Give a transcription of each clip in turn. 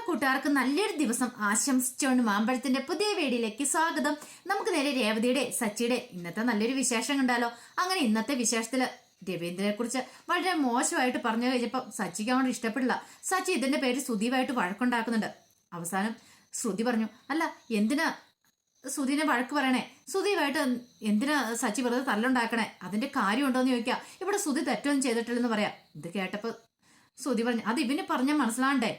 കൂട്ടുകാർക്ക് നല്ലൊരു ദിവസം ആശംസിച്ചുകൊണ്ട് മാമ്പഴത്തിന്റെ പുതിയ വീഡിയോയിലേക്ക് സ്വാഗതം. നമുക്ക് നേരെ രേവതിയുടെ സച്ചിയുടെ ഇന്നത്തെ നല്ലൊരു വിശേഷം കണ്ടാലോ. അങ്ങനെ ഇന്നത്തെ വിശേഷത്തില് രവീന്ദ്രനെ കുറിച്ച് വളരെ മോശമായിട്ട് പറഞ്ഞു കഴിഞ്ഞപ്പോ സച്ചിക്ക് അങ്ങോട്ട് ഇഷ്ടപ്പെടില്ല. സച്ചി ഇതിന്റെ പേര് ശ്രുതിയുമായിട്ട് വഴക്കുണ്ടാക്കുന്നുണ്ട്. അവസാനം ശ്രുതി പറഞ്ഞു, അല്ല എന്തിനാ ശ്രുതിനെ വഴക്ക് പറയണേ, ശ്രുതിയുമായിട്ട് എന്തിനാ സച്ചി വെറുതെ തല്ലുണ്ടാക്കണേ, അതിന്റെ കാര്യമുണ്ടോന്ന് ചോദിക്കാം. ഇവിടെ ശ്രുതി തെറ്റൊന്നും ചെയ്തിട്ടില്ലെന്ന് പറയാം. ഇത് കേട്ടപ്പോ ശ്രുതി പറഞ്ഞു, അത് ഇവന് പറഞ്ഞാൽ മനസ്സിലാണ്ടേ.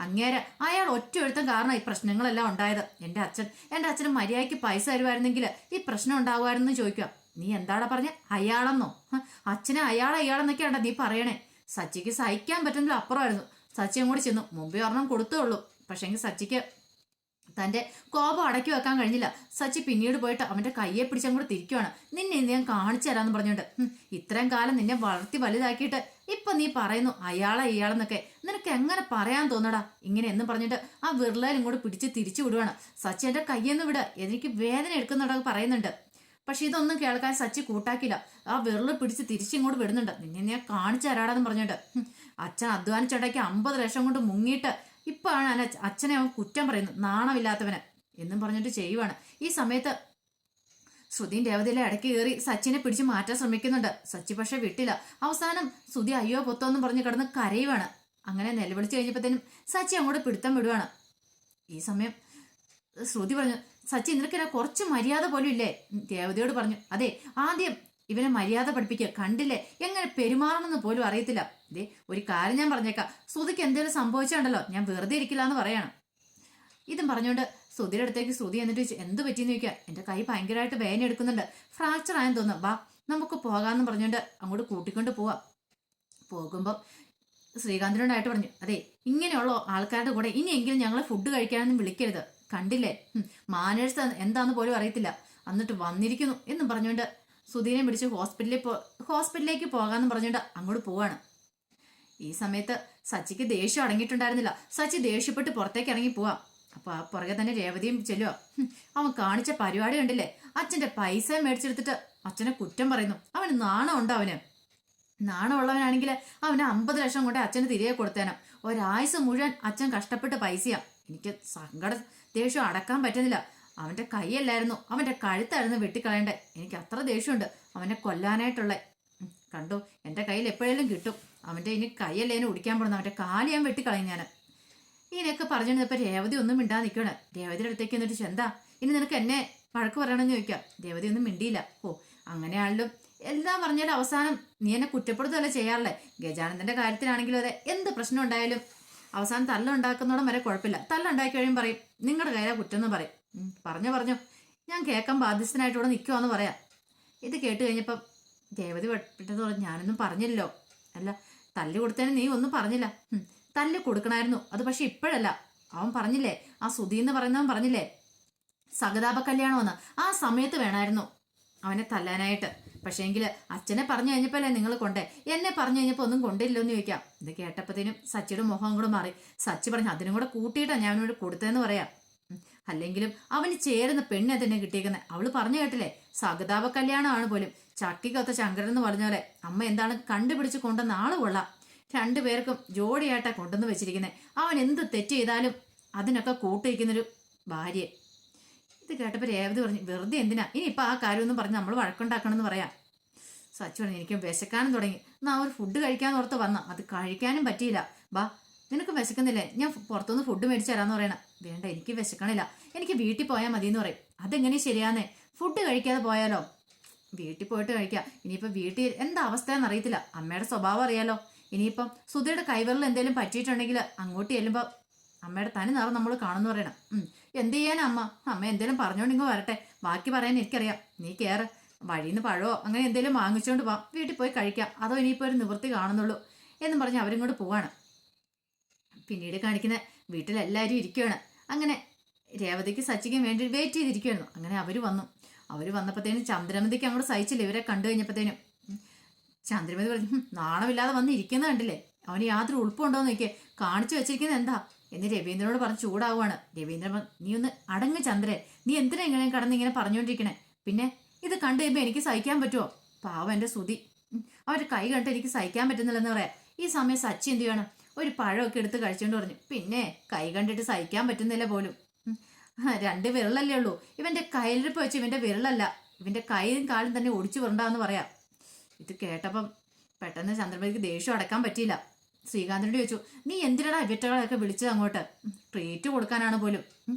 അങ്ങേരെ അയാൾ ഒറ്റ എഴുത്തം കാരണം ഈ പ്രശ്നങ്ങളെല്ലാം ഉണ്ടായത്. എൻ്റെ അച്ഛന് മര്യാദയ്ക്ക് പൈസ തരുമായിരുന്നെങ്കിൽ ഈ പ്രശ്നം ഉണ്ടാവുമായിരുന്നു ചോദിക്കുക. നീ എന്താടാ പറഞ്ഞ അയാളെന്നോ? അച്ഛനെ അയാളെന്നൊക്കെയാണ്ട നീ പറയണേ. സച്ചിക്ക് സഹിക്കാൻ പറ്റുന്നതിൽ അപ്പുറമായിരുന്നു. സച്ചി അങ്ങോട്ട് ചെന്നു, മുമ്പേ ഒരെണ്ണം കൊടുത്തുള്ളൂ. പക്ഷെങ്കിൽ സച്ചിക്ക് തന്റെ കോപം അടക്കി വെക്കാൻ കഴിഞ്ഞില്ല. സച്ചി പിന്നീട് പോയിട്ട് അവന്റെ കയ്യെ പിടിച്ചങ്ങോട്ട് തിരിക്കുവാണ്. നിന്നെ ഞാൻ കാണിച്ചു തരാന്ന് പറഞ്ഞോണ്ട്, ഇത്രയും കാലം നിന്നെ വളർത്തി വലുതാക്കിയിട്ട് ഇപ്പൊ നീ പറയുന്നു ഇയാളെന്നൊക്കെ, നിനക്ക് എങ്ങനെ പറയാൻ തോന്നടാ ഇങ്ങനെ എന്ന് പറഞ്ഞിട്ട് ആ വിരലേൽ ഇങ്ങോട്ട് പിടിച്ച് തിരിച്ചു വിടുവാണ്. സച്ചി എന്റെ കയ്യെന്ന് വിട, എനിക്ക് വേദന എടുക്കുന്നുണ്ടോ പറയുന്നുണ്ട്. പക്ഷെ ഇതൊന്നും കേൾക്കാൻ സച്ചി കൂട്ടാക്കില്ല. ആ വിരല് പിടിച്ച് തിരിച്ചിങ്ങോട്ട് വിടുന്നുണ്ട്. നിന്നെ ഞാൻ കാണിച്ചു തരാടാന്ന് പറഞ്ഞിട്ട് അച്ഛൻ അധ്വാനിച്ചുണ്ടാക്കി 50 ലക്ഷം കൊണ്ട് മുങ്ങിയിട്ട് ഇപ്പാണ് അച്ഛനെ അവൻ കുറ്റം പറയുന്നു, നാണമില്ലാത്തവന് എന്നും പറഞ്ഞിട്ട് ചെയ്യുവാണ്. ഈ സമയത്ത് ശ്രുതിയും രേവതിയിലെ ഇടയ്ക്ക് കയറി സച്ചിനെ പിടിച്ച് മാറ്റാൻ ശ്രമിക്കുന്നുണ്ട്. സച്ചി പക്ഷെ വിട്ടില്ല. അവസാനം ശ്രുതി അയ്യോ പൊത്തോന്നും പറഞ്ഞ് കിടന്ന് കരയുവാണ്. അങ്ങനെ നിലവിളിച്ച് കഴിഞ്ഞപ്പോഴത്തേനും സച്ചി അങ്ങോട്ട് പിടുത്തം വിടുവാണ്. ഈ സമയം ശ്രുതി പറഞ്ഞു, സച്ചി നിനക്കില്ല കുറച്ച് മര്യാദ പോലും ഇല്ലേ? രേവതിയോട് പറഞ്ഞു, അതെ ആദ്യം ഇവനെ മര്യാദ പഠിപ്പിക്കുക, കണ്ടില്ലേ എങ്ങനെ പെരുമാറണമെന്ന് പോലും അറിയത്തില്ല. ഇതേ ഒരു കാര്യം ഞാൻ പറഞ്ഞേക്കാം, ശ്രുതിക്ക് എന്തെങ്കിലും സംഭവിച്ചുണ്ടല്ലോ ഞാൻ വെറുതെ ഇരിക്കില്ല എന്ന് പറയാണ്. ഇതും പറഞ്ഞുകൊണ്ട് ശ്രുതിയുടെ അടുത്തേക്ക് ശ്രുതി എന്നിട്ട് എന്ത് പറ്റിയെന്ന് ചോദിക്കുക. എൻ്റെ കൈ ഭയങ്കരമായിട്ട് വേദന എടുക്കുന്നുണ്ട്, ഫ്രാക്ചർ ആയെന്ന് തോന്നുന്നു, വാ നമുക്ക് പോകാമെന്ന് പറഞ്ഞുകൊണ്ട് അങ്ങോട്ട് കൂട്ടിക്കൊണ്ട് പോവാം. പോകുമ്പോൾ ശ്രീകാന്തിനോടായിട്ട് പറഞ്ഞു, അതെ ഇങ്ങനെയുള്ള ആൾക്കാരുടെ കൂടെ ഇനിയെങ്കിലും ഞങ്ങളെ ഫുഡ് കഴിക്കാനൊന്നും വിളിക്കരുത്, കണ്ടില്ലേ മാനേഴ്സ് എന്താന്ന് പോലും അറിയത്തില്ല, എന്നിട്ട് വന്നിരിക്കുന്നു എന്നും പറഞ്ഞുകൊണ്ട് സുധീനെ പിടിച്ച് ഹോസ്പിറ്റലിലേക്ക് പോകാമെന്ന് പറഞ്ഞുകൊണ്ട് അങ്ങോട്ട് പോവാണ്. ഈ സമയത്ത് സച്ചിക്ക് ദേഷ്യം അടങ്ങിയിട്ടുണ്ടായിരുന്നില്ല. സച്ചി ദേഷ്യപ്പെട്ട് പുറത്തേക്ക് ഇറങ്ങി പോവാം. അപ്പൊ ആ പുറകെ തന്നെ രേവതിയും ചെല്ലുക. അവൻ കാണിച്ച പരിപാടി കണ്ടില്ലേ, അച്ഛന്റെ പൈസ മേടിച്ചെടുത്തിട്ട് അച്ഛനെ കുറ്റം പറയുന്നു. അവന് നാണമുണ്ടോ? നാണമുള്ളവനാണെങ്കിൽ അവന് 50 ലക്ഷം കൊണ്ട് അച്ഛന് തിരികെ കൊടുത്തേനാ. ഒരാഴ്ച മുഴുവൻ അച്ഛൻ കഷ്ടപ്പെട്ട് പൈസയാ. എനിക്ക് ദേഷ്യം അടക്കാൻ പറ്റുന്നില്ല. അവന്റെ കൈയല്ലായിരുന്നു, അവന്റെ കഴുത്തായിരുന്നു വെട്ടിക്കളയണ്ടേ. എനിക്ക് അത്ര ദേഷ്യമുണ്ട് അവനെ കൊല്ലാനായിട്ടുള്ള. കണ്ടു എൻ്റെ കയ്യിൽ എപ്പോഴേലും കിട്ടും. അവന്റെ ഇനി കൈയല്ലേനെ ഒടിക്കാൻ പോകുന്നു, അവന്റെ കാല് ഞാൻ വെട്ടിക്കളയും ഞാൻ. ഇങ്ങനെയൊക്കെ പറഞ്ഞിരുന്നപ്പോ രേവതി ഒന്നും മിണ്ടാ നിൽക്കണം. രേവതിയുടെ അടുത്തേക്ക് എന്നിട്ട് ചെന്താ ഇനി നിനക്ക് എന്നെ വഴക്ക് പറയണമെന്ന് ചോദിക്കാം. രേവതി ഒന്നും മിണ്ടിയില്ല. ഓ അങ്ങനെയാണല്ലോ എല്ലാം പറഞ്ഞാലും അവസാനം നീ എന്നെ കുറ്റപ്പെടുത്തുകയല്ല ചെയ്യാറില്ലേ. ഗജാനന്ദന്റെ കാര്യത്തിലാണെങ്കിലും അതെ, എന്ത് പ്രശ്നം ഉണ്ടായാലും അവസാനം തല്ലുണ്ടാക്കുന്നോളം വരെ കുഴപ്പമില്ല. തല്ലുണ്ടാക്കി കഴിയും പറയും നിങ്ങളുടെ കയ്യിലെ കുറ്റം എന്ന് പറയും. പറഞ്ഞോ ഞാൻ കേൾക്കാൻ ബാധ്യസ്ഥനായിട്ട് ഇവിടെ നിൽക്കുവാന്ന് പറയാം. ഇത് കേട്ട് കഴിഞ്ഞപ്പം രേവതി പെട്ടെന്ന് പറഞ്ഞു, ഞാനൊന്നും പറഞ്ഞില്ലല്ലോ. അല്ല തല്ല് കൊടുത്തതിന് നീ ഒന്നും പറഞ്ഞില്ല. തല്ല് കൊടുക്കണമായിരുന്നു, അത് പക്ഷെ ഇപ്പോഴല്ല. അവൻ പറഞ്ഞില്ലേ, ആ സുധി എന്ന് പറയുന്നവൻ പറഞ്ഞില്ലേ സഹതാപ കല്യാണമെന്ന്, ആ സമയത്ത് വേണമായിരുന്നു അവനെ തല്ലാനായിട്ട്. പക്ഷേങ്കിൽ അച്ഛനെ പറഞ്ഞു കഴിഞ്ഞപ്പോഴല്ലേ നിങ്ങൾ കൊണ്ടേ, എന്നെ പറഞ്ഞു കഴിഞ്ഞപ്പോൾ ഒന്നും കൊണ്ടില്ലോ എന്ന് ചോദിക്കാം. ഇത് കേട്ടപ്പോഴത്തേനും സച്ചിയുടെ മുഖം കൂടെ മാറി. സച്ചി പറഞ്ഞു, അതിനും കൂടെ കൂട്ടിയിട്ടാണ് ഞാൻ അവനോട് കൊടുത്തതെന്ന് പറയാം. അല്ലെങ്കിലും അവന് ചേരുന്ന പെണ്ണെ തന്നെ കിട്ടിയേക്കുന്നത്. അവള് പറഞ്ഞു കേട്ടില്ലേ സഹതാപ കല്യാണമാണ് പോലും. ചട്ടിക്കൊത്ത ശങ്കരൻ എന്ന് പറഞ്ഞ പോലെ അമ്മ എന്താണ് കണ്ടുപിടിച്ച് കൊണ്ടുവന്ന ആള് കൊള്ളാം. രണ്ടുപേർക്കും ജോഡിയായിട്ടാ കൊണ്ടുവന്ന് വെച്ചിരിക്കുന്നത്. അവൻ എന്ത് തെറ്റ് ചെയ്താലും അതിനൊക്കെ കൂട്ടിരിക്കുന്നൊരു ഭാര്യ. ഇത് കേട്ടപ്പോൾ രേവതി പറഞ്ഞു, വെറുതെ എന്തിനാ ഇനിയിപ്പോൾ ആ കാര്യമൊന്നും പറഞ്ഞ് നമ്മൾ വഴക്കുണ്ടാക്കണമെന്ന് പറയാം. സച്ചു പറഞ്ഞു, എനിക്ക് വിശക്കാനും തുടങ്ങി, എന്നാ ഒരു ഫുഡ് കഴിക്കാന്ന് ഓർത്ത് വന്ന, അത് കഴിക്കാനും പറ്റിയില്ല. ബാ നിനക്ക് വിശക്കുന്നില്ലേ, ഞാൻ പുറത്തുനിന്ന് ഫുഡ് മേടിച്ചു തരാമെന്ന് പറയണം. വേണ്ട എനിക്ക് വിശക്കണില്ല, എനിക്ക് വീട്ടിൽ പോയാൽ മതി എന്ന് പറയും. അതെങ്ങനെ ശരിയാന്നേ, ഫുഡ് കഴിക്കാതെ പോയാലോ? വീട്ടിൽ പോയിട്ട് കഴിക്കാം. ഇനിയിപ്പോൾ വീട്ടിൽ എന്താ അവസ്ഥയെന്ന് അറിയത്തില്ല, അമ്മയുടെ സ്വഭാവം അറിയാലോ. ഇനിയിപ്പം സുധയുടെ കൈവിരൽ എന്തെങ്കിലും പറ്റിയിട്ടുണ്ടെങ്കിൽ അങ്ങോട്ട് ചെല്ലുമ്പോൾ അമ്മയുടെ തനി നിറം നമ്മൾ കാണുന്നു പറയണം. എന്ത് ചെയ്യാനാ അമ്മ എന്തേലും പറഞ്ഞോണ്ടിങ്ങോ വരട്ടെ, ബാക്കി പറയാൻ എനിക്കറിയാം. നീ കയറ്, വഴിയിൽ നിന്ന് പഴമോ അങ്ങനെ എന്തെങ്കിലും വാങ്ങിച്ചുകൊണ്ട് പോവാം, വീട്ടിൽ പോയി കഴിക്കാം, അതോ ഇനിയിപ്പോൾ ഒരു നിവൃത്തി കാണുന്നുള്ളൂ എന്നും പറഞ്ഞ് അവരിങ്ങോട്ട് പോവാണ്. പിന്നീട് കാണിക്കുന്ന വീട്ടിലെല്ലാവരും ഇരിക്കുകയാണ്. അങ്ങനെ രേവതിക്ക് സച്ചിക്കും വേണ്ടി വെയിറ്റ് ചെയ്തിരിക്കുകയായിരുന്നു. അങ്ങനെ അവർ വന്നപ്പോഴത്തേനും ചന്ദ്രമതിക്ക് അങ്ങോട്ട് സഹിച്ചില്ല. ഇവരെ കണ്ടു കഴിഞ്ഞപ്പോഴത്തേനും ചന്ദ്രമതി പറഞ്ഞു, നാണമില്ലാതെ വന്ന് ഇരിക്കുന്നത് കണ്ടില്ലേ, അവന് യാതൊരു ഉൾപ്പുണ്ടോ എന്ന് നോക്കിയേ, കാണിച്ചു വെച്ചിരിക്കുന്നത് എന്താ എന്ന് രവീന്ദ്രനോട് പറഞ്ഞ് ചൂടാവുകയാണ്. രവീന്ദ്രൻ, നീ ഒന്ന് അടങ്ങ് ചന്ദ്രേ, നീ എന്തിനാ ഇങ്ങനെ കടന്ന് ഇങ്ങനെ പറഞ്ഞുകൊണ്ടിരിക്കണേ? പിന്നെ ഇത് കണ്ടു കഴിയുമ്പോൾ എനിക്ക് സഹിക്കാൻ പറ്റുമോ? പാവം എൻ്റെ ശ്രുതി, അവരുടെ കൈ കണ്ടിട്ട് എനിക്ക് സഹിക്കാൻ പറ്റുന്നില്ലെന്ന് പറയാം. ഈ സമയം സച്ചി എന്ത് ചെയ്യണം, ഒരു പഴമൊക്കെ എടുത്ത് കഴിച്ചുകൊണ്ട് പറഞ്ഞു, പിന്നെ കൈ കണ്ടിട്ട് സഹിക്കാൻ പറ്റുന്നില്ല പോലും. രണ്ട് വിരലല്ലേ ഉള്ളൂ, ഇവന്റെ കയ്യിലിരിപ്പ് വെച്ച് ഇവന്റെ വിരലല്ല, ഇവന്റെ കൈയും കാലും തന്നെ ഒടിച്ചു വിടണ്ടെന്ന് പറയാം. ഇത് കേട്ടപ്പം പെട്ടെന്ന് ചന്ദ്രമതിക്ക് ദേഷ്യം അടക്കാൻ പറ്റിയില്ല. ശ്രീകാന്തിനോട് ചോദിച്ചു, നീ എന്തിനാണ് ഇവറ്റകളെയൊക്കെ വിളിച്ചത് അങ്ങോട്ട്? ട്രീറ്റ് കൊടുക്കാനാണ് പോലും.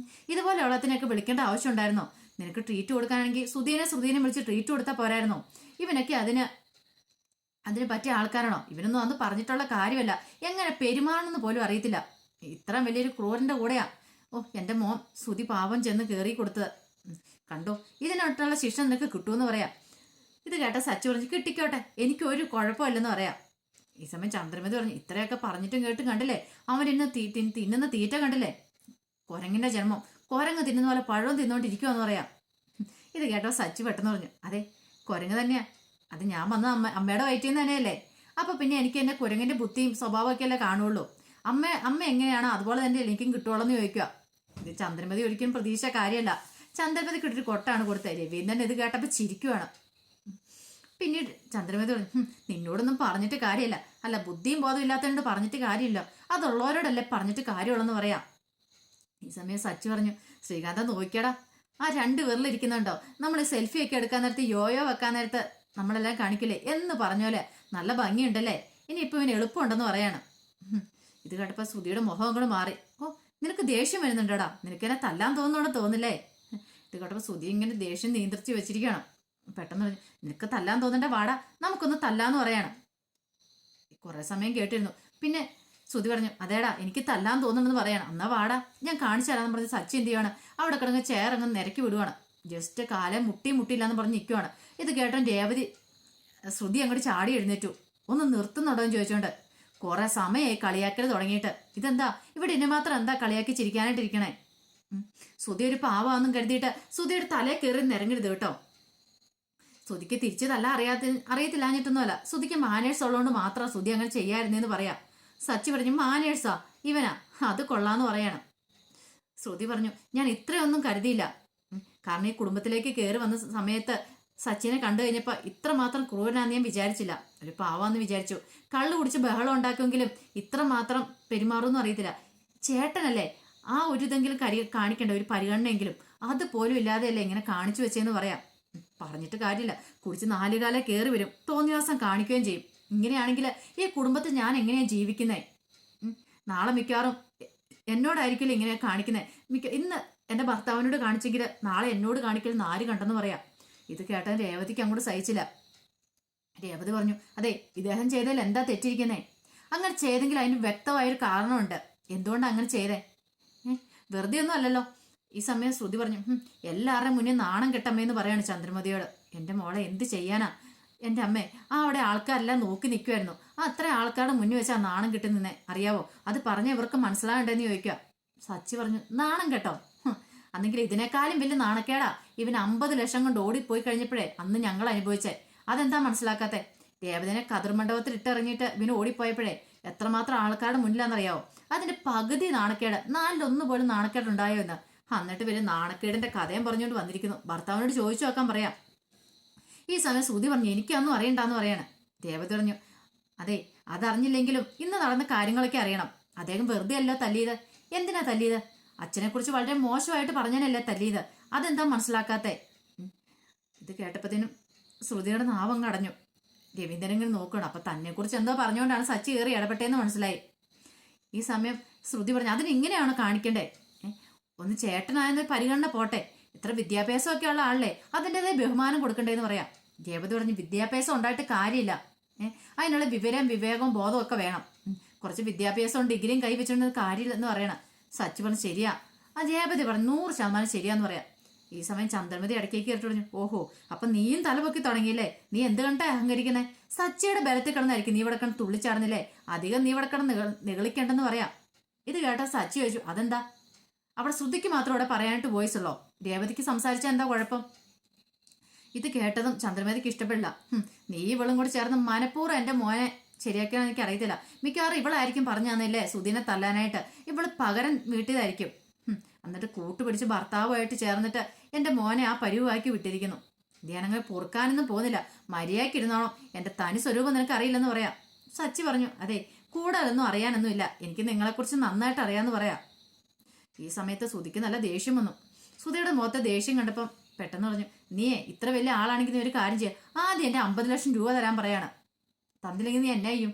ഇതുപോലെ ഉള്ളത്തിനെയൊക്കെ വിളിക്കേണ്ട ആവശ്യം ഉണ്ടായിരുന്നോ? നിനക്ക് ട്രീറ്റ് കൊടുക്കാനാണെങ്കിൽ ശ്രുതിനെ വിളിച്ച് ട്രീറ്റ് കൊടുത്താൽ പോരായിരുന്നോ? ഇവനൊക്കെ അതിന് പറ്റിയ ആൾക്കാരാണോ? ഇവനൊന്നും അന്ന് പറഞ്ഞിട്ടുള്ള കാര്യമല്ല, എങ്ങനെ പെരുമാറണമെന്ന് പോലും അറിയത്തില്ല. ഇത്രയും വലിയൊരു ക്രൂരന്റെ കൂടെയാ എന്റെ മോൻ ശ്രുതി പാവം ചെന്ന് കയറി കൊടുത്തത്. കണ്ടോ, ഇതിനായിട്ടുള്ള ശിക്ഷ നിനക്ക് കിട്ടുമെന്ന് പറയാം. ഇത് കേട്ട സച്ചു പറഞ്ഞു, കിട്ടിക്കോട്ടെ, എനിക്ക് ഒരു കുഴപ്പമില്ലെന്ന് പറയാം. ഈ സമയം ചന്ദ്രമതി പറഞ്ഞു, ഇത്രയൊക്കെ പറഞ്ഞിട്ടും കേട്ടും കണ്ടില്ലേ, അവൻ ഇന്ന് തിന്നുന്ന തീറ്റ കണ്ടില്ലേ? കുരങ്ങിന്റെ ജന്മം, കുരങ്ങ് തിന്നുന്ന പോലെ പഴവും തിന്നുകൊണ്ടിരിക്കുമെന്ന് പറയാം. ഇത് കേട്ടോ സച്ചു പെട്ടെന്ന് പറഞ്ഞു, അതെ കുരങ്ങ് തന്നെയാ, അത് ഞാൻ വന്ന അമ്മയുടെ വയറ്റിൽ നിന്ന് തന്നെയല്ലേ. അപ്പൊ പിന്നെ എനിക്ക് എന്റെ കുരങ്ങിന്റെ ബുദ്ധിയും സ്വഭാവമൊക്കെ അല്ലേ കാണുള്ളൂ. അമ്മ എങ്ങനെയാണോ അതുപോലെ തന്നെ എനിക്കും കിട്ടുള്ളൂ എന്ന് ചോദിക്കുക. ഇത് ചന്ദ്രമതി ഒരിക്കലും പ്രതീക്ഷ കാര്യമല്ല. ചന്ദ്രമതി കിട്ടൊരു കൊട്ടാണ് കൊടുത്തത്. രവീന്ദ്രൻ ഇത് കേട്ടപ്പോ ചിരിക്കുവാണ്. പിന്നീട് ചന്ദ്രമതി പറഞ്ഞു, നിന്നോടൊന്നും പറഞ്ഞിട്ട് കാര്യമില്ല, അല്ല ബുദ്ധിയും ബോധം ഇല്ലാത്തതുകൊണ്ട് പറഞ്ഞിട്ട് കാര്യമില്ല, അതുള്ളവരോടല്ലേ പറഞ്ഞിട്ട് കാര്യമുള്ളെന്ന് പറയാം. ഈ സമയം സച്ചു പറഞ്ഞു, ശ്രീകാന്ത നോക്കിയടാ, ആ രണ്ട് വിരലിരിക്കുന്നുണ്ടോ, നമ്മൾ സെൽഫി ഒക്കെ എടുക്കാൻ നേരത്ത് യോയോ വെക്കാൻ നേരത്ത് നമ്മളെല്ലാം കാണിക്കില്ലേ എന്ന് പറഞ്ഞോലെ നല്ല ഭംഗിയുണ്ടല്ലേ, ഇനി ഇപ്പൊ ഇവന് എളുപ്പമുണ്ടെന്ന് പറയാണ്. ഇത് കേട്ടപ്പോ ശ്രുതിയുടെ മുഖം അങ്ങോട്ട് മാറി. നിനക്ക് ദേഷ്യം വരുന്നുണ്ടോടാ, നിനക്കെന്നെ തല്ലാൻ തോന്നുന്നോടെ തോന്നില്ലേ? ഇത് കേട്ടപ്പോ ശ്രുതി ഇങ്ങനെ ദേഷ്യം നിയന്ത്രിച്ച് വെച്ചിരിക്കണം. പെട്ടെന്ന് പറഞ്ഞു, നിനക്ക് തല്ലാൻ തോന്നണ്ട, വാടാ നമുക്കൊന്ന് തല്ലാന്ന് പറയാണ്. കുറെ സമയം കേട്ടിരുന്നു. പിന്നെ ശ്രുതി പറഞ്ഞു, അതേടാ എനിക്ക് തല്ലാൻ തോന്നുന്നെന്ന് പറയണം, എന്നാ വാടാ ഞാൻ കാണിച്ചു തരാന്ന് പറഞ്ഞ് സച്ചി എന്ത് ചെയ്യുവാണ്, അവിടെ കിടന്ന് ചേറങ്ങ് നിരക്കി വിടുവാണ്. ജസ്റ്റ് കാലം മുട്ടിയില്ലാന്ന് പറഞ്ഞ് നിൽക്കുവാണ്. ഇത് കേട്ടോ രേവതി ശ്രുതി അങ്ങോട്ട് ചാടി എഴുന്നേറ്റു. ഒന്ന് നിർത്തുന്നുണ്ടോ എന്ന് ചോദിച്ചോണ്ട്, കുറെ സമയമായി കളിയാക്കൽ തുടങ്ങിയിട്ട്, ഇതെന്താ ഇവിടെ ഇന്നെ മാത്രം എന്താ കളിയാക്കി ചിരിക്കാനായിട്ടിരിക്കണേ? ശ്രുതി ഒരു പാവാന്നും കരുതിയിട്ട് ശ്രുതിയുടെ തലേ കയറി നിരങ്ങരുത് കേട്ടോ. ശ്രുതിക്ക് തിരിച്ചതല്ല അറിയത്തില്ലാഞ്ഞിട്ടൊന്നുമല്ല, ശ്രുതിക്ക് മാനേഴ്സ് ഉള്ളതുകൊണ്ട് മാത്രം ശ്രുതി അങ്ങനെ ചെയ്യായിരുന്നെന്ന് പറയാം. സച്ചി പറഞ്ഞു, മാനേഴ്സാ ഇവനാ, അത് കൊള്ളാന്ന് പറയണം. ശ്രുതി പറഞ്ഞു, ഞാൻ ഇത്രയൊന്നും കരുതിയില്ല, കാരണം ഈ കുടുംബത്തിലേക്ക് കയറി വന്ന സമയത്ത് സച്ചിനെ കണ്ടു കഴിഞ്ഞപ്പോ ഇത്രമാത്രം ക്രൂരനാന്ന് ഞാൻ വിചാരിച്ചില്ല. ഒരു പാവാന്ന് വിചാരിച്ചു. കള്ളു കുടിച്ച് ബഹളം ഉണ്ടാക്കുമെങ്കിലും ഇത്രമാത്രം പെരുമാറുമെന്നും അറിയത്തില്ല. ചേട്ടനല്ലേ, ആ ഒരു ഇതെങ്കിലും കാണിക്കണ്ട, ഒരു പരിഗണനയെങ്കിലും അതുപോലും ഇല്ലാതെയല്ലേ ഇങ്ങനെ കാണിച്ചു വെച്ചേന്ന് പറയാം. പറഞ്ഞിട്ട് കാര്യമില്ല, കുടിച്ച് നാലുകാലം കയറി വരും, തോന്നിയാസം കാണിക്കുകയും ചെയ്യും. ഇങ്ങനെയാണെങ്കിൽ ഈ കുടുംബത്തിൽ ഞാൻ എങ്ങനെയാ ജീവിക്കുന്നേ? നാളെ മിക്കവാറും എന്നോടായിരിക്കില്ല ഇങ്ങനെ കാണിക്കുന്നത്. ഇന്ന് എന്റെ ഭർത്താവിനോട് കാണിച്ചെങ്കിൽ നാളെ എന്നോട് കാണിക്കലെന്ന് ആര് കണ്ടെന്ന് പറയാം. ഇത് കേട്ടാൽ രേവതിക്ക് അങ്ങോട്ട് സഹിച്ചില്ല. രേവതി പറഞ്ഞു, അതെ ഇദ്ദേഹം ചെയ്തതിൽ എന്താ തെറ്റിരിക്കുന്നേ? അങ്ങനെ ചെയ്തെങ്കിൽ അതിന് വ്യക്തമായൊരു കാരണമുണ്ട്, എന്തുകൊണ്ടാണ് അങ്ങനെ ചെയ്തേ? വെറുതെ ഒന്നും അല്ലല്ലോ. ഈ സമയം ശ്രുതി പറഞ്ഞു, എല്ലാവരുടെയും മുന്നേ നാണം കെട്ടമ്മയെന്ന് പറയാണ് ചന്ദ്രമതിയോട്. എൻ്റെ മോളെ എന്ത് ചെയ്യാനാ എൻ്റെ അമ്മേ, അവിടെ ആൾക്കാരെല്ലാം നോക്കി നിൽക്കുമായിരുന്നു, അത്ര ആൾക്കാരുടെ മുന്നിൽ വെച്ചാൽ നാണം കിട്ടി നിന്നേ, അറിയാവോ? അത് പറഞ്ഞ ഇവർക്ക് മനസ്സിലാകണ്ടെന്ന് ചോദിക്കുക. സച്ചി പറഞ്ഞു, നാണം കേട്ടോ, അന്നെങ്കിൽ ഇതിനേക്കാളും വലിയ നാണക്കേടാ ഇവൻ 50 ലക്ഷം കൊണ്ട് ഓടിപ്പോയി കഴിഞ്ഞപ്പോഴേ അന്ന് ഞങ്ങൾ അനുഭവിച്ചേ. അതെന്താ മനസ്സിലാക്കാത്തെ? ദേവതനെ കതിർമണ്ഡപത്തിൽ ഇട്ടിറങ്ങിയിട്ട് ഇവന് ഓടിപ്പോയപ്പോഴേ എത്രമാത്രം ആൾക്കാരുടെ മുന്നിലാണെന്നറിയാവോ? അതിന്റെ പകുതി നാണക്കേട്, 4-1 പോലും നാണക്കേട് ഉണ്ടായോ എന്ന്. എന്നിട്ട് വലിയ നാണക്കേടിന്റെ കഥയും പറഞ്ഞുകൊണ്ട് വന്നിരിക്കുന്നു. ഭർത്താവിനോട് ചോദിച്ചു നോക്കാൻ പറയാം. ഈ സമയം ശ്രുതി പറഞ്ഞു, എനിക്കൊന്നും അറിയണ്ടെന്ന് പറയാണ്. ദേവത പറഞ്ഞു, അതെ അതറിഞ്ഞില്ലെങ്കിലും ഇന്ന് നടന്ന കാര്യങ്ങളൊക്കെ അറിയണം. അദ്ദേഹം വെറുതെ അല്ലോ തല്ലിയത്. എന്തിനാ തല്ലിയത്? അച്ഛനെ കുറിച്ച് വളരെ മോശമായിട്ട് പറഞ്ഞനല്ലേ തല്ലിയത്. അതെന്താ മനസ്സിലാക്കാത്തെ? ഇത് കേട്ടപ്പത്തേനും ശ്രുതിയുടെ നാവം കടഞ്ഞു. രവീന്ദ്രൻ ഇങ്ങനെ നോക്കണം. അപ്പൊ തന്നെ കുറിച്ച് എന്തോ പറഞ്ഞുകൊണ്ടാണ് സച്ചി കയറി ഇടപെട്ടേന്ന് മനസ്സിലായി. ഈ സമയം ശ്രുതി പറഞ്ഞു, അതിനിങ്ങനെയാണോ കാണിക്കണ്ടേ? ഒന്ന് ചേട്ടനായെന്ന പരിഗണന പോട്ടെ, ഇത്ര വിദ്യാഭ്യാസമൊക്കെ ഉള്ള ആളല്ലേ, അതിൻ്റെതായ ബഹുമാനം കൊടുക്കണ്ടേന്ന് പറയാം. രേവതി പറഞ്ഞു, വിദ്യാഭ്യാസം ഉണ്ടായിട്ട് കാര്യമില്ല, അതിനുള്ള വിവേകവും ബോധവും ഒക്കെ വേണം. കുറച്ച് വിദ്യാഭ്യാസവും ഡിഗ്രിയും കൈവച്ചുകൊണ്ട് കാര്യമില്ലെന്ന് പറയണം. സച്ചി പറഞ്ഞു, ശരിയാ. ആ രേവതി പറഞ്ഞു, 100% ശരിയാന്ന് പറയാം. ഈ സമയം ചന്ദ്രമതി ഇടയ്ക്കേക്ക് കേട്ടു പറഞ്ഞു, ഓഹോ അപ്പൊ നീയും തലപൊക്കി തുടങ്ങിയില്ലേ? നീ എന്ത് കണ്ടാ അഹങ്കരിക്കുന്നേ? സച്ചിയുടെ ബലത്തിൽ കിടന്നായിരിക്കും നീ ഇവിടെ കിടന്ന് തുള്ളിച്ചാടുന്നില്ലേ? അധികം നീ ഇവിടെ കിടന്ന് നിഗളിക്കണ്ടെന്ന് പറയാം. ഇത് കേട്ടാ സച്ചി ചോദിച്ചു, അതെന്താ? അവിടെ ശ്രുതിക്ക് മാത്രം ഇവിടെ പറയാനായിട്ട് വോയിസ് ഉള്ളോ? രേവതിക്ക് സംസാരിച്ചാൽ എന്താ കുഴപ്പം? ഇത് കേട്ടതും ചന്ദ്രമതിക്ക് ഇഷ്ടപ്പെടില്ല. നീ ഇവളും കൂടി ചേർന്ന് മനഃപൂർവ്വം എന്റെ മോനെ ശരിയാക്കാൻ എനിക്ക് അറിയത്തില്ല. മിക്കവാറും ഇവളായിരിക്കും പറഞ്ഞു തന്നില്ലേ സുധീനെ തല്ലാനായിട്ട്. ഇവള് പകരം വീട്ടിലായിരിക്കും. എന്നിട്ട് കൂട്ടുപിടിച്ച് ഭർത്താവുമായിട്ട് ചേർന്നിട്ട് എന്റെ മോനെ ആ പരിവാക്കി വിട്ടിരിക്കുന്നു. ധ്യാനങ്ങൾ പൊറുക്കാനൊന്നും പോകുന്നില്ല. മര്യാദയ്ക്ക് ഇരുന്നോണം. എന്റെ തനി സ്വരൂപം നിനക്ക് അറിയില്ലെന്ന് പറയാം. സച്ചി പറഞ്ഞു, അതെ കൂടുതലൊന്നും അറിയാനൊന്നുമില്ല, എനിക്ക് നിങ്ങളെക്കുറിച്ച് നന്നായിട്ട് അറിയാമെന്ന് പറയാം. ഈ സമയത്ത് സുധിക്ക് നല്ല ദേഷ്യം വന്നു. സുധിയുടെ മുഖത്തെ ദേഷ്യം കണ്ടപ്പം പെട്ടെന്ന് പറഞ്ഞു, നീയേ ഇത്ര വലിയ ആളാണെങ്കിൽ നീ ഒരു കാര്യം ചെയ്യാം, ആദ്യം എൻ്റെ 50 ലക്ഷം രൂപ തരാൻ പറയാണ്. തന്നില്ലെങ്കിൽ നീ എന്നെ ചെയ്യും,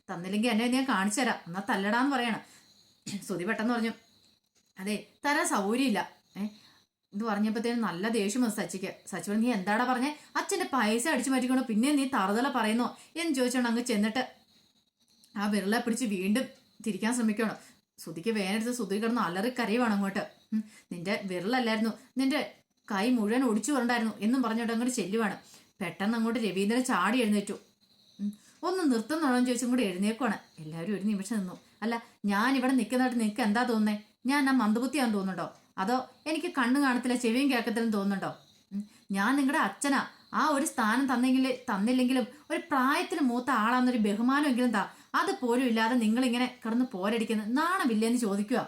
തന്നില്ലെങ്കിൽ എന്നെ ഞാൻ കാണിച്ചു തരാം, എന്നാ തല്ലടാന്ന് പറയണം. സുധി പെട്ടെന്ന് പറഞ്ഞു, അതെ തരാൻ സൗകര്യമില്ല. ഇത് പറഞ്ഞപ്പോഴത്തേനും നല്ല ദേഷ്യം വന്നു സച്ചിക്ക്. സച്ചി പറഞ്ഞു, നീ എന്താടാ പറഞ്ഞേ, അച്ഛൻ്റെ പൈസ അടിച്ചു മാറ്റിക്കണോ, പിന്നെ നീ തറുതല പറയുന്നോ എന്ന് ചോദിച്ചോണ്ട് അങ്ങ് ചെന്നിട്ട് ആ വിരളെ പിടിച്ച് വീണ്ടും തിരിക്കാൻ ശ്രമിക്കണം. സുധിക്ക് വേനെടുത്ത് സുധി കിടന്ന് അലറി കരയുവാണ് അങ്ങോട്ട്. നിന്റെ വിരലല്ലായിരുന്നു, നിന്റെ കൈ മുഴുവൻ ഒടിച്ചു കൊണ്ടായിരുന്നു എന്നും പറഞ്ഞോണ്ട് അങ്ങോട്ട് ചെല്ലുവാണ്. പെട്ടെന്ന് അങ്ങോട്ട് രവീന്ദ്രൻ ചാടി എഴുന്നേറ്റു. ഒന്ന് നിർത്തുന്നുണ്ടോ ചോദിച്ചും കൂടി എഴുന്നേക്കുവാണ്. എല്ലാവരും ഒരു നിമിഷം നിന്നു. അല്ല, ഞാൻ ഇവിടെ നിൽക്കുന്നതായിട്ട് നിനക്ക് എന്താ തോന്നുന്നേ? ഞാൻ മന്ദബുദ്ധിയാന്ന് തോന്നുന്നുണ്ടോ, അതോ എനിക്ക് കണ്ണു കാണത്തില്ല ചെവിയും കേൾക്കത്തില്ലെന്ന് തോന്നുന്നുണ്ടോ? ഞാൻ നിങ്ങളുടെ അച്ഛനാ, ആ ഒരു സ്ഥാനം തന്നില്ലെങ്കിലും ഒരു പ്രായത്തിന് മൂത്ത ആളാന്നൊരു ബഹുമാനമെങ്കിലും താ, അത് പോലും ഇല്ലാതെ നിങ്ങളിങ്ങനെ കിടന്ന് പോരടിക്കുന്നത് നാണമില്ലെന്ന് ചോദിക്കുക.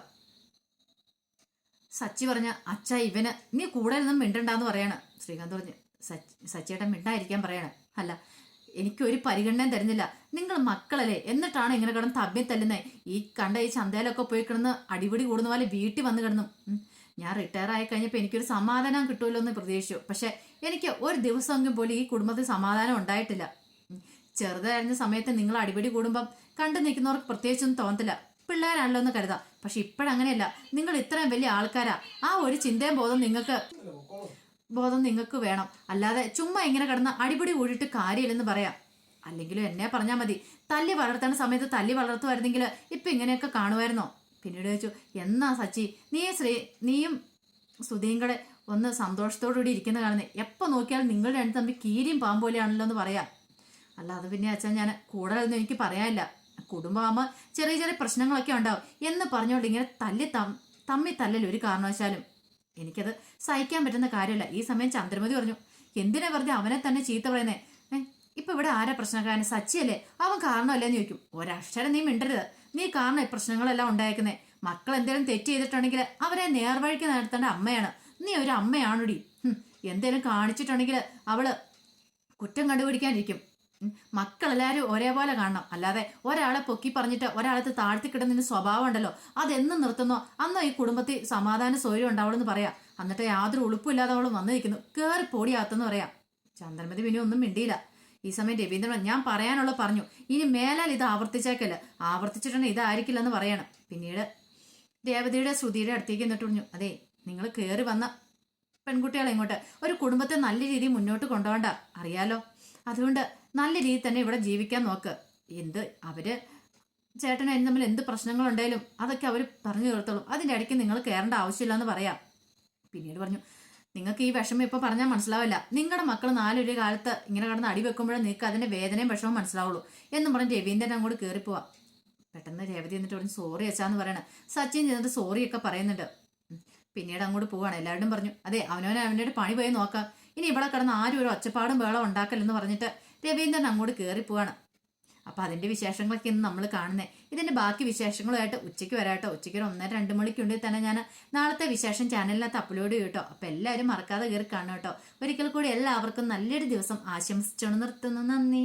സച്ചി പറഞ്ഞ, അച്ഛ ഇവന് നീ കൂടെ നിന്നും മിണ്ടണ്ടെന്ന് പറയാണ്. ശ്രീകാന്ത് പറഞ്ഞു, സച്ചിയേട്ടൻ മിണ്ടായിരിക്കാൻ പറയണം. അല്ല, എനിക്കൊരു പരിഗണനയും തരുന്നില്ല, നിങ്ങൾ മക്കളല്ലേ, എന്നിട്ടാണ് ഇങ്ങനെ കിടന്ന് തമ്മി തല്ലുന്നേ. ഈ കണ്ട ഈ ചന്തയിലൊക്കെ പോയി കിടന്ന് അടിപിടി കൂടുന്ന പോലെ വീട്ടിൽ വന്ന് കിടന്നു. ഞാൻ റിട്ടയർ ആയി കഴിഞ്ഞപ്പോൾ എനിക്കൊരു സമാധാനം കിട്ടുമല്ലോ എന്ന് പ്രതീക്ഷിച്ചു. പക്ഷെ എനിക്ക് ഒരു ദിവസമെങ്കിലും പോലും ഈ കുടുംബത്തിൽ സമാധാനം ഉണ്ടായിട്ടില്ല. ചെറുതായിരുന്ന സമയത്ത് നിങ്ങൾ അടിപിടി കൂടുമ്പം കണ്ടു നിൽക്കുന്നവർക്ക് പ്രത്യേകിച്ചൊന്നും തോന്നത്തില്ല, പിള്ളേരാണല്ലോ എന്ന് കരുതാം. പക്ഷെ ഇപ്പോഴങ്ങനെയല്ല, നിങ്ങൾ ഇത്രയും വലിയ ആൾക്കാരാ, ആ ഒരു ചിന്തയും ബോധം നിങ്ങൾക്ക് വേണം. അല്ലാതെ ചുമ്മാ ഇങ്ങനെ കിടന്ന് അടിപിടി കൂടിയിട്ട് കാര്യമില്ലെന്ന് പറയാം. അല്ലെങ്കിലും എന്നെ പറഞ്ഞാൽ മതി, തല്ലി വളർത്തേണ്ട സമയത്ത് തല്ലി വളർത്തുമായിരുന്നെങ്കിൽ ഇപ്പൊ ഇങ്ങനെയൊക്കെ കാണുമായിരുന്നോ? പിന്നീട് ചോദിച്ചു, എന്നാ സച്ചി നീയും സുധിയും കൂടെ ഒന്ന് സന്തോഷത്തോടുകൂടി ഇരിക്കുന്ന കാണുന്നേ, എപ്പോൾ നോക്കിയാലും നിങ്ങൾ രണ്ട് തമ്മിൽ കീരിയും പാമ്പ് പോലെയാണല്ലോ എന്ന് പറയാം. അല്ല, അത് പിന്നെ അച്ഛൻ ഞാൻ കൂടുതലൊന്നും എനിക്ക് പറയാനില്ല, കുടുംബമാകുമ്പോൾ ചെറിയ ചെറിയ പ്രശ്നങ്ങളൊക്കെ ഉണ്ടാവും എന്ന് പറഞ്ഞുകൊണ്ട് ഇങ്ങനെ തമ്മി തല്ലൽ ഒരു കാരണവശാലും എനിക്കത് സഹിക്കാൻ പറ്റുന്ന കാര്യമല്ല. ഈ സമയം ചന്ദ്രമതി പറഞ്ഞു, എന്തിനാ വെറുതെ അവനെ തന്നെ ചീത്ത പറയുന്നേ? ഇപ്പൊ ഇവിടെ ആരാ പ്രശ്നക്കാരൻ? സച്ചിയല്ലേ, അവൻ കാരണമല്ലേന്ന് ചോദിക്കും. ഒരക്ഷരം നീ മിണ്ടരുത്, നീ കാരണം ഈ പ്രശ്നങ്ങളെല്ലാം ഉണ്ടായേക്കുന്നേ. മക്കൾ എന്തെങ്കിലും തെറ്റ് ചെയ്തിട്ടുണ്ടെങ്കിൽ അവരെ നേർവഴിക്ക് നടത്തേണ്ട അമ്മയാണ് നീ, ഒരു അമ്മയാണോടി. എന്തേലും കാണിച്ചിട്ടുണ്ടെങ്കിൽ അവള് കുറ്റം കണ്ടുപിടിക്കാനിരിക്കും. മക്കളെല്ലാവരും ഒരേപോലെ കാണണം, അല്ലാതെ ഒരാളെ പൊക്കി പറഞ്ഞിട്ട് ഒരാളത്ത് താഴ്ത്തി കിടന്നതിന് സ്വഭാവം ഉണ്ടല്ലോ, അതെന്നും നിർത്തുന്നോ അന്നോ ഈ കുടുംബത്തിൽ സമാധാന സൗകര്യം ഉണ്ടാവുള്ളൂ പറയാം. എന്നിട്ട് യാതൊരു ഉളുപ്പില്ലാതെ അവൾ വന്നു നിൽക്കുന്നു, കയറി പൊടിയാത്തെന്ന് പറയാം. ചന്ദ്രമതി പിന്നെ ഒന്നും മിണ്ടിയില്ല. ഈ സമയം രവീന്ദ്രൻ, ഞാൻ പറയാനുള്ള പറഞ്ഞു, ഇനി മേലാൽ ഇത് ആവർത്തിച്ചേക്കല്ല, ആവർത്തിച്ചിട്ടുണ്ടെങ്കിൽ ഇതായിരിക്കില്ലെന്ന് പറയണം. പിന്നീട് രേവതിയുടെ ശ്രുതിയുടെ അടുത്തേക്ക് എന്നിട്ട് പറഞ്ഞു, അതെ നിങ്ങൾ കയറി വന്ന പെൺകുട്ടികളെ ഇങ്ങോട്ട് ഒരു കുടുംബത്തെ നല്ല രീതിയിൽ മുന്നോട്ട് കൊണ്ടുപോകണ്ട അറിയാലോ, അതുകൊണ്ട് നല്ല രീതിയിൽ തന്നെ ഇവിടെ ജീവിക്കാൻ നോക്ക്. അവര് ചേട്ടനും അതിന് തമ്മിൽ എന്ത് പ്രശ്നങ്ങളുണ്ടായാലും അതൊക്കെ അവർ പറഞ്ഞു തീർത്തോളും, അതിൻ്റെ ഇടയ്ക്ക് നിങ്ങൾ കയറേണ്ട ആവശ്യമില്ലെന്ന് പറയാം. പിന്നീട് പറഞ്ഞു, നിങ്ങൾക്ക് ഈ വിഷമം ഇപ്പൊ പറഞ്ഞാൽ മനസ്സിലാവില്ല, നിങ്ങളുടെ മക്കൾ 4 കാലത്ത് ഇങ്ങനെ കിടന്ന് അടി വെക്കുമ്പോഴേ നിങ്ങൾക്ക് അതിന്റെ വേദനയും വിഷമവും മനസ്സിലാവുള്ളൂ എന്നും പറഞ്ഞ് രവീന്ദ്രൻ അങ്ങോട്ട് കയറിപ്പോവാ. പെട്ടെന്ന് രേവതി എന്നിട്ട് പറഞ്ഞു, സോറി അച്ഛാന്ന് പറയണ. സച്ചിൻ ചെന്നിട്ട് സോറിയൊക്കെ പറയുന്നുണ്ട്. പിന്നീട് അങ്ങോട്ട് പോവാണ്. എല്ലാവരും പറഞ്ഞു, അതെ അവനവൻ്റെ പണി പോയി നോക്കാം, ഇനി ഇവിടെ കിടന്ന് ആരും ഒരു ഒച്ചപ്പാടും വേളം ഉണ്ടാക്കല്ലെന്ന് പറഞ്ഞിട്ട് രവീന്ദ്രൻ അങ്ങോട്ട് കയറിപ്പോവാണ്. അപ്പൊ അതിന്റെ വിശേഷങ്ങളൊക്കെ ഇന്ന് നമ്മൾ കാണുന്നത്. ഇതിന്റെ ബാക്കി വിശേഷങ്ങളുമായിട്ട് ഉച്ചയ്ക്ക് വരാട്ടോ. ഉച്ചയ്ക്ക് ഒരു 1-2 മണിക്കുണ്ടെങ്കിൽ തന്നെ ഞാൻ നാളത്തെ വിശേഷം ചാനലിനകത്ത് അപ്ലോഡ് ചെയ്യും കേട്ടോ. അപ്പൊ എല്ലാവരും മറക്കാതെ കയറി കാണും കേട്ടോ. ഒരിക്കൽ കൂടി എല്ലാവർക്കും നല്ലൊരു ദിവസം ആശംസിച്ചോണ്ട് നിർത്തുന്നു. നന്ദി.